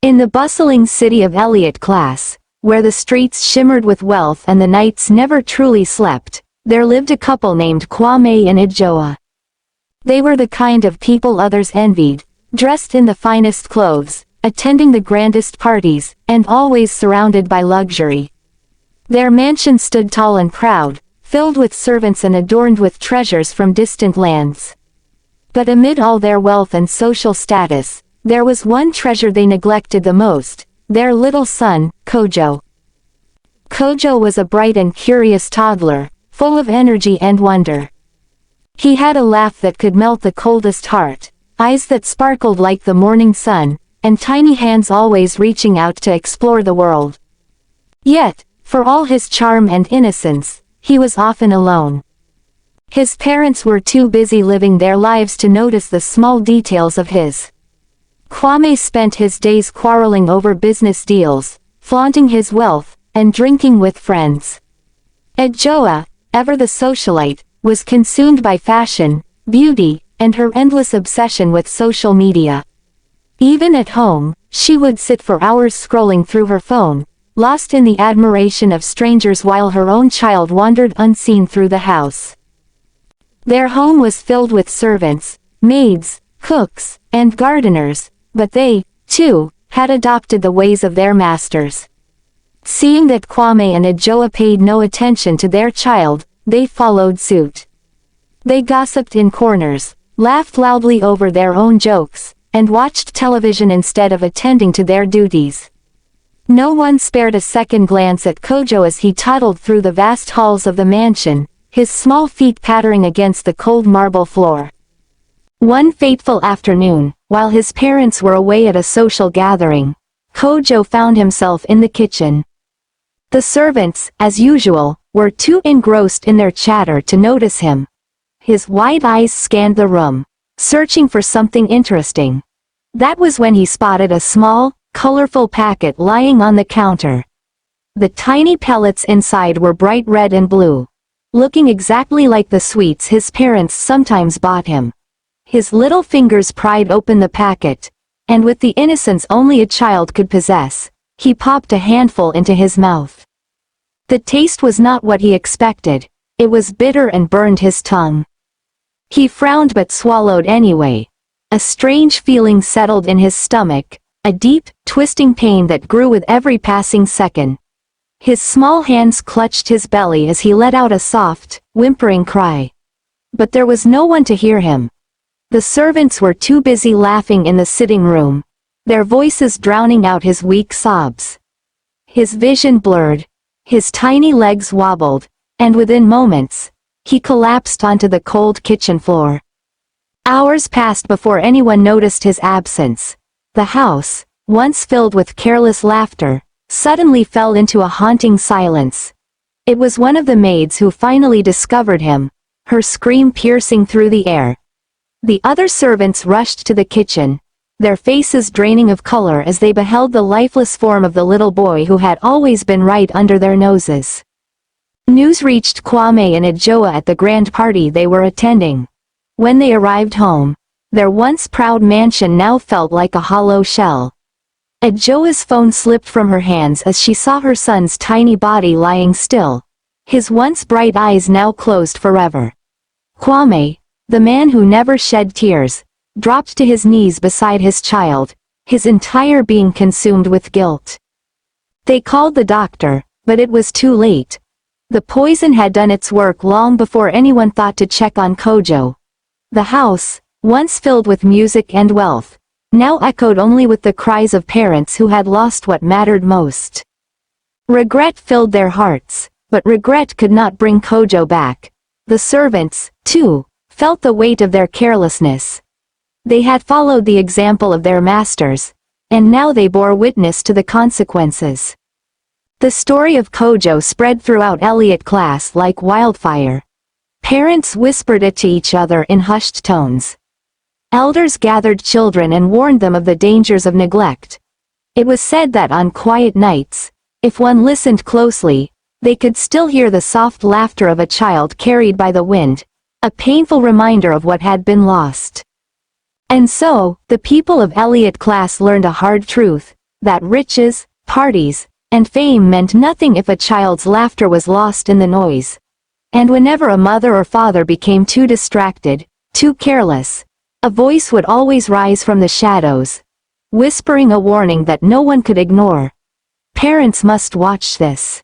In the bustling city of Elliott Class, where the streets shimmered with wealth and the nights never truly slept, there lived a couple named Kwame and Adjoa. They were the kind of people others envied, dressed in the finest clothes, attending the grandest parties, and always surrounded by luxury. Their mansion stood tall and proud, filled with servants and adorned with treasures from distant lands. But amid all their wealth and social status, there was one treasure they neglected the most, their little son, Kojo. Kojo was a bright and curious toddler, full of energy and wonder. He had a laugh that could melt the coldest heart, eyes that sparkled like the morning sun, and tiny hands always reaching out to explore the world. Yet, for all his charm and innocence, he was often alone. His parents were too busy living their lives to notice the small details of his. Kwame spent his days quarreling over business deals, flaunting his wealth, and drinking with friends. Adjoa, ever the socialite, was consumed by fashion, beauty, and her endless obsession with social media. Even at home, she would sit for hours scrolling through her phone, lost in the admiration of strangers while her own child wandered unseen through the house. Their home was filled with servants, maids, cooks, and gardeners, but they, too, had adopted the ways of their masters. Seeing that Kwame and Adjoa paid no attention to their child, they followed suit. They gossiped in corners, laughed loudly over their own jokes, and watched television instead of attending to their duties. No one spared a second glance at Kojo as he toddled through the vast halls of the mansion, his small feet pattering against the cold marble floor. One fateful afternoon, while his parents were away at a social gathering, Kojo found himself in the kitchen. The servants, as usual, were too engrossed in their chatter to notice him. His wide eyes scanned the room, searching for something interesting. That was when he spotted a small, colorful packet lying on the counter. The tiny pellets inside were bright red and blue, looking exactly like the sweets his parents sometimes bought him. His little fingers pried open the packet, and with the innocence only a child could possess, he popped a handful into his mouth. The taste was not what he expected, it was bitter and burned his tongue. He frowned but swallowed anyway. A strange feeling settled in his stomach, a deep, twisting pain that grew with every passing second. His small hands clutched his belly as he let out a soft, whimpering cry. But there was no one to hear him. The servants were too busy laughing in the sitting room, their voices drowning out his weak sobs. His vision blurred, his tiny legs wobbled, and within moments, he collapsed onto the cold kitchen floor. Hours passed before anyone noticed his absence. The house, once filled with careless laughter, suddenly fell into a haunting silence. It was one of the maids who finally discovered him, her scream piercing through the air. The other servants rushed to the kitchen, their faces draining of color as they beheld the lifeless form of the little boy who had always been right under their noses. News reached Kwame and Adjoa at the grand party they were attending. When they arrived home, their once proud mansion now felt like a hollow shell. Adjoa's phone slipped from her hands as she saw her son's tiny body lying still, his once bright eyes now closed forever. Kwame, the man who never shed tears, dropped to his knees beside his child, his entire being consumed with guilt. They called the doctor, but it was too late. The poison had done its work long before anyone thought to check on Kojo. The house, once filled with music and wealth, now echoed only with the cries of parents who had lost what mattered most. Regret filled their hearts, but regret could not bring Kojo back. The servants, too, felt the weight of their carelessness. They had followed the example of their masters, and now they bore witness to the consequences. The story of Kojo spread throughout Elliott Class like wildfire. Parents whispered it to each other in hushed tones. Elders gathered children and warned them of the dangers of neglect. It was said that on quiet nights, if one listened closely, they could still hear the soft laughter of a child carried by the wind, a painful reminder of what had been lost. And so, the people of Elliott Class learned a hard truth: that riches, parties, and fame meant nothing if a child's laughter was lost in the noise. And whenever a mother or father became too distracted, too careless, a voice would always rise from the shadows, whispering a warning that no one could ignore. Parents must watch this.